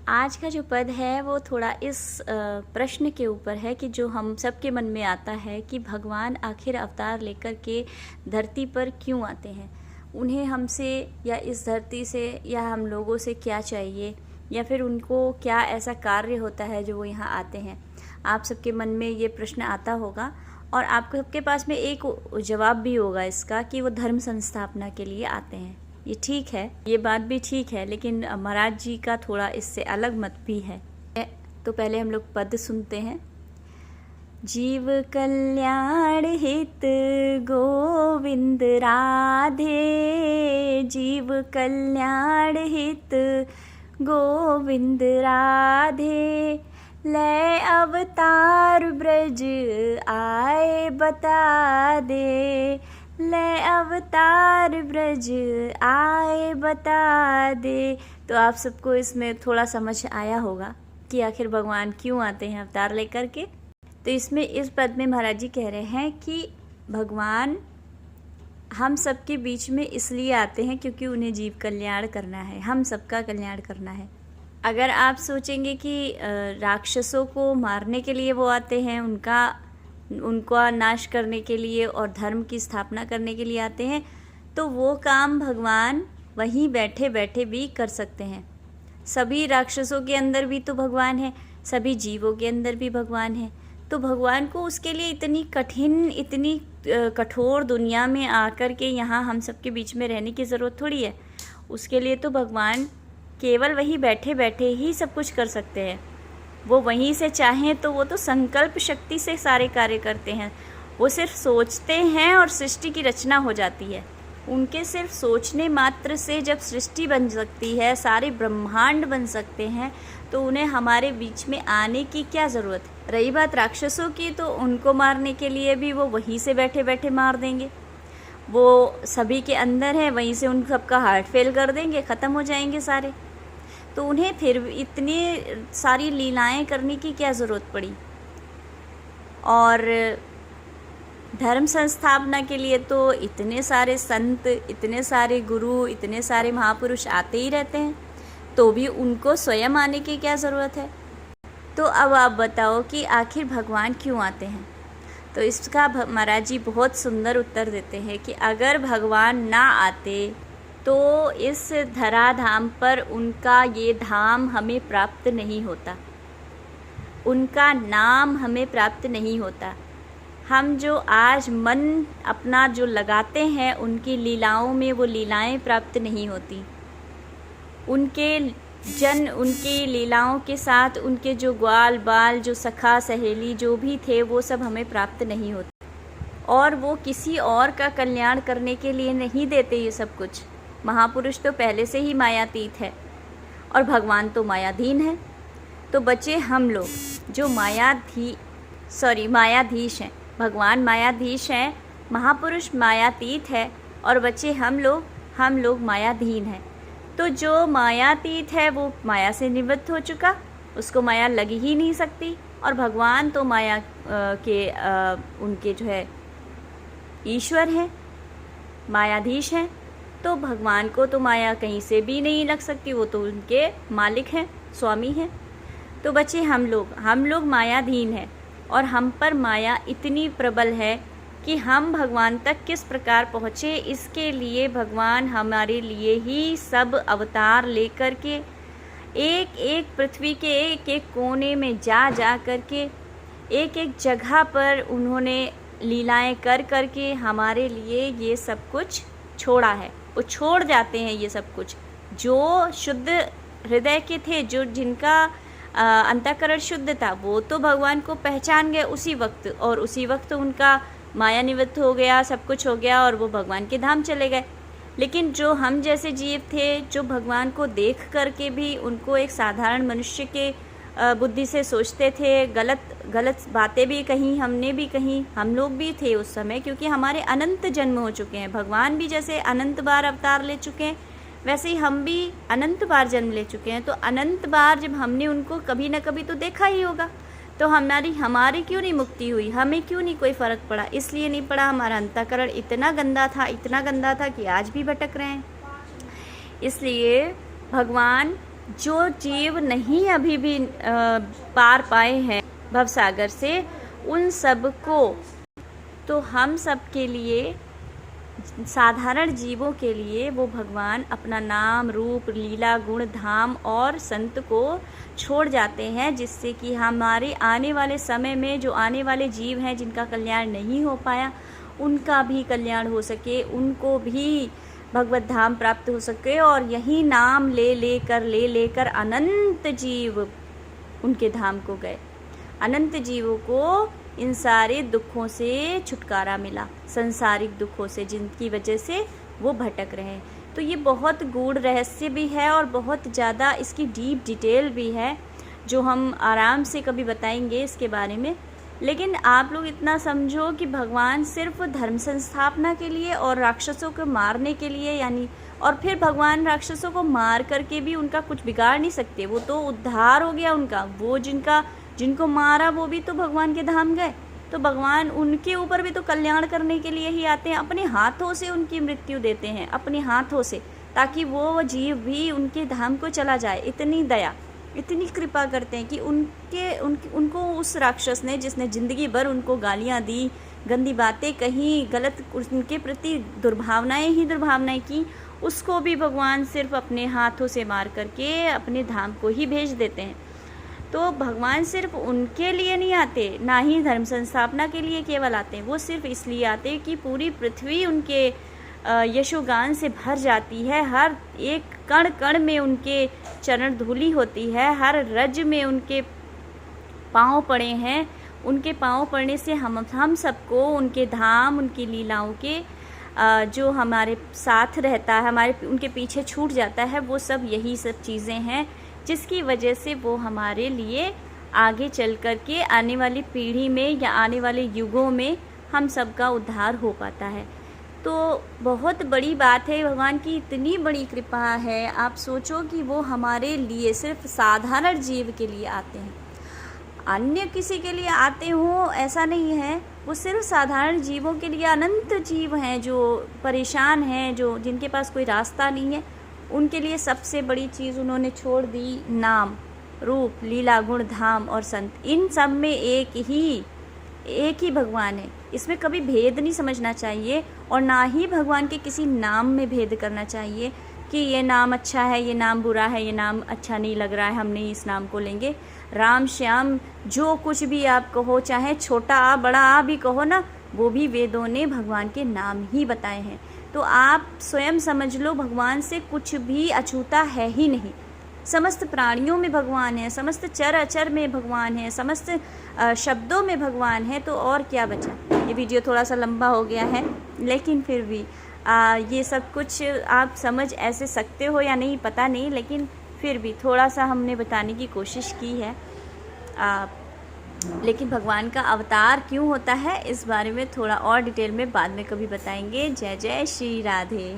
आज का जो पद है वो थोड़ा इस प्रश्न के ऊपर है कि जो हम सबके मन में आता है कि भगवान आखिर अवतार लेकर के धरती पर क्यों आते हैं, उन्हें हमसे या इस धरती से या हम लोगों से क्या चाहिए, या फिर उनको क्या ऐसा कार्य होता है जो वो यहाँ आते हैं। आप सबके मन में ये प्रश्न आता होगा और आप सबके पास में एक जवाब भी होगा इसका कि वो धर्म संस्थापना के लिए आते हैं। ये ठीक है, ये बात भी ठीक है, लेकिन महाराज जी का थोड़ा इससे अलग मत भी है। तो पहले हम लोग पद सुनते हैं। जीव कल्याण हित गोविंद राधे, जीव कल्याण हित गोविंद राधे, ले अवतार ब्रज आए बता दे, ले अवतार ब्रज आए बता दे। तो आप सबको इसमें थोड़ा समझ आया होगा कि आखिर भगवान क्यों आते हैं अवतार लेकर के। तो इसमें इस पद में महाराज जी कह रहे हैं कि भगवान हम सबके बीच में इसलिए आते हैं क्योंकि उन्हें जीव कल्याण करना है, हम सबका कल्याण करना है। अगर आप सोचेंगे कि राक्षसों को मारने के लिए वो आते हैं, उनका नाश करने के लिए और धर्म की स्थापना करने के लिए आते हैं, तो वो काम भगवान वहीं बैठे बैठे भी कर सकते हैं। सभी राक्षसों के अंदर भी तो भगवान है, सभी जीवों के अंदर भी भगवान है। तो भगवान को उसके लिए इतनी कठिन, इतनी कठोर दुनिया में आकर के यहाँ हम सबके बीच में रहने की ज़रूरत थोड़ी है। उसके लिए तो भगवान केवल वहीं बैठे बैठे ही सब कुछ कर सकते हैं। वो वहीं से चाहें तो वो तो संकल्प शक्ति से सारे कार्य करते हैं। वो सिर्फ सोचते हैं और सृष्टि की रचना हो जाती है। उनके सिर्फ सोचने मात्र से जब सृष्टि बन सकती है, सारे ब्रह्मांड बन सकते हैं, तो उन्हें हमारे बीच में आने की क्या ज़रूरत है। रही बात राक्षसों की, तो उनको मारने के लिए भी वो वहीं से बैठे बैठे मार देंगे। वो सभी के अंदर है, वहीं से उन सबका हार्ट फेल कर देंगे, ख़त्म हो जाएंगे सारे। तो उन्हें फिर इतनी सारी लीलाएं करने की क्या ज़रूरत पड़ी। और धर्म संस्थापना के लिए तो इतने सारे संत, इतने सारे गुरु, इतने सारे महापुरुष आते ही रहते हैं, तो भी उनको स्वयं आने की क्या ज़रूरत है। तो अब आप बताओ कि आखिर भगवान क्यों आते हैं। तो इसका महाराज जी बहुत सुंदर उत्तर देते हैं कि अगर भगवान ना आते तो इस धराधाम पर उनका ये धाम हमें प्राप्त नहीं होता, उनका नाम हमें प्राप्त नहीं होता। हम जो आज मन अपना जो लगाते हैं उनकी लीलाओं में, वो लीलाएं प्राप्त नहीं होती। उनकी लीलाओं के साथ उनके जो ग्वाल बाल, जो सखा सहेली जो भी थे, वो सब हमें प्राप्त नहीं होते। और वो किसी और का कल्याण करने के लिए नहीं देते ये सब कुछ। महापुरुष तो पहले से ही मायातीत है और भगवान तो मायाधीन है। तो बचे हम लोग जो मायाधीश हैं। भगवान मायाधीश हैं, महापुरुष मायातीत है, और बचे हम लोग मायाधीन हैं। तो जो मायातीत है वो माया से निवृत्त हो चुका, उसको माया लग ही नहीं सकती। और भगवान तो माया के उनके जो है ईश्वर हैं, मायाधीश हैं। तो भगवान को तो माया कहीं से भी नहीं लग सकती, वो तो उनके मालिक हैं, स्वामी हैं। तो बचे हम लोग मायाधीन हैं, और हम पर माया इतनी प्रबल है कि हम भगवान तक किस प्रकार पहुँचे, इसके लिए भगवान हमारे लिए ही सब अवतार लेकर के एक एक पृथ्वी के एक एक कोने में जा कर के एक एक जगह पर उन्होंने लीलाएं कर कर के हमारे लिए ये सब कुछ छोड़ा है। वो छोड़ जाते हैं ये सब कुछ। जो शुद्ध हृदय के थे, जो जिनका अंतःकरण शुद्ध था, वो तो भगवान को पहचान गए उसी वक्त, और उसी वक्त उनका माया निवृत्त हो गया, सब कुछ हो गया और वो भगवान के धाम चले गए। लेकिन जो हम जैसे जीव थे, जो भगवान को देख करके भी उनको एक साधारण मनुष्य के बुद्धि से सोचते थे, गलत बातें भी कहीं, हमने भी कहीं, हम लोग भी थे उस समय, क्योंकि हमारे अनंत जन्म हो चुके हैं। भगवान भी जैसे अनंत बार अवतार ले चुके हैं, वैसे ही हम भी अनंत बार जन्म ले चुके हैं। तो अनंत बार जब हमने उनको कभी ना कभी तो देखा ही होगा, तो हमारी क्यों नहीं मुक्ति हुई, हमें क्यों नहीं कोई फ़र्क पड़ा। इसलिए नहीं पड़ा, हमारा अंतःकरण इतना गंदा था कि आज भी भटक रहे हैं। इसलिए भगवान जो जीव नहीं अभी भी पार पाए हैं भवसागर से, उन सब को, तो हम सब के लिए, साधारण जीवों के लिए वो भगवान अपना नाम, रूप, लीला, गुण, धाम और संत को छोड़ जाते हैं, जिससे कि हमारे आने वाले समय में जो आने वाले जीव हैं जिनका कल्याण नहीं हो पाया, उनका भी कल्याण हो सके, उनको भी भगवत धाम प्राप्त हो सके। और यही नाम ले लेकर अनंत जीव उनके धाम को गए। अनंत जीवों को इन सारे दुखों से छुटकारा मिला, संसारिक दुखों से, जिनकी वजह से वो भटक रहे हैं। तो ये बहुत गूढ़ रहस्य भी है और बहुत ज़्यादा इसकी डीप डिटेल भी है, जो हम आराम से कभी बताएंगे इसके बारे में। लेकिन आप लोग इतना समझो कि भगवान सिर्फ धर्म संस्थापना के लिए और राक्षसों को मारने के लिए, यानी, और फिर भगवान राक्षसों को मार करके भी उनका कुछ बिगाड़ नहीं सकते। वो तो उद्धार हो गया उनका, वो जिनको मारा वो भी तो भगवान के धाम गए। तो भगवान उनके ऊपर भी तो कल्याण करने के लिए ही आते हैं, अपने हाथों से उनकी मृत्यु देते हैं, अपने हाथों से, ताकि वो जीव भी उनके धाम को चला जाए। इतनी दया, इतनी कृपा करते हैं कि उनको उस राक्षस ने, जिसने ज़िंदगी भर उनको गालियाँ दी, गंदी बातें कही, गलत उनके प्रति दुर्भावनाएं की, उसको भी भगवान सिर्फ अपने हाथों से मार करके अपने धाम को ही भेज देते हैं। तो भगवान सिर्फ उनके लिए नहीं आते, ना ही धर्म संस्थापना के लिए केवल आते हैं, वो सिर्फ इसलिए आते हैं कि पूरी पृथ्वी उनके यशोगान से भर जाती है। हर एक कण कण में उनके चरण धूलि होती है, हर रज में उनके पाँव पड़े हैं। उनके पाँव पड़ने से हम सबको उनके धाम, उनकी लीलाओं के जो हमारे साथ रहता है, हमारे उनके पीछे छूट जाता है, वो सब यही सब चीज़ें हैं जिसकी वजह से वो हमारे लिए आगे चल कर के आने वाली पीढ़ी में या आने वाले युगों में हम सबका उद्धार हो पाता है। तो बहुत बड़ी बात है, भगवान की इतनी बड़ी कृपा है। आप सोचो कि वो हमारे लिए सिर्फ साधारण जीव के लिए आते हैं, अन्य किसी के लिए आते हो ऐसा नहीं है। वो सिर्फ साधारण जीवों के लिए, अनंत जीव हैं जो परेशान हैं, जो जिनके पास कोई रास्ता नहीं है, उनके लिए सबसे बड़ी चीज़ उन्होंने छोड़ दी, नाम, रूप, लीला, गुण, धाम और संत। इन सब में एक ही भगवान है। इसमें कभी भेद नहीं समझना चाहिए और ना ही भगवान के किसी नाम में भेद करना चाहिए कि ये नाम अच्छा है, ये नाम बुरा है, ये नाम अच्छा नहीं लग रहा है, हम नहीं इस नाम को लेंगे। राम, श्याम, जो कुछ भी आप कहो, चाहे छोटा आ बड़ा आ भी कहो ना, वो भी वेदों ने भगवान के नाम ही बताए हैं। तो आप स्वयं समझ लो, भगवान से कुछ भी अछूता है ही नहीं। समस्त प्राणियों में भगवान है, समस्त चर अचर में भगवान है, समस्त शब्दों में भगवान है, तो और क्या बचा। ये वीडियो थोड़ा सा लंबा हो गया है, लेकिन फिर भी ये सब कुछ आप समझ ऐसे सकते हो या नहीं पता नहीं, लेकिन फिर भी थोड़ा सा हमने बताने की कोशिश की है। लेकिन भगवान का अवतार क्यों होता है, इस बारे में थोड़ा और डिटेल में बाद में कभी बताएंगे। जय जय श्री राधे।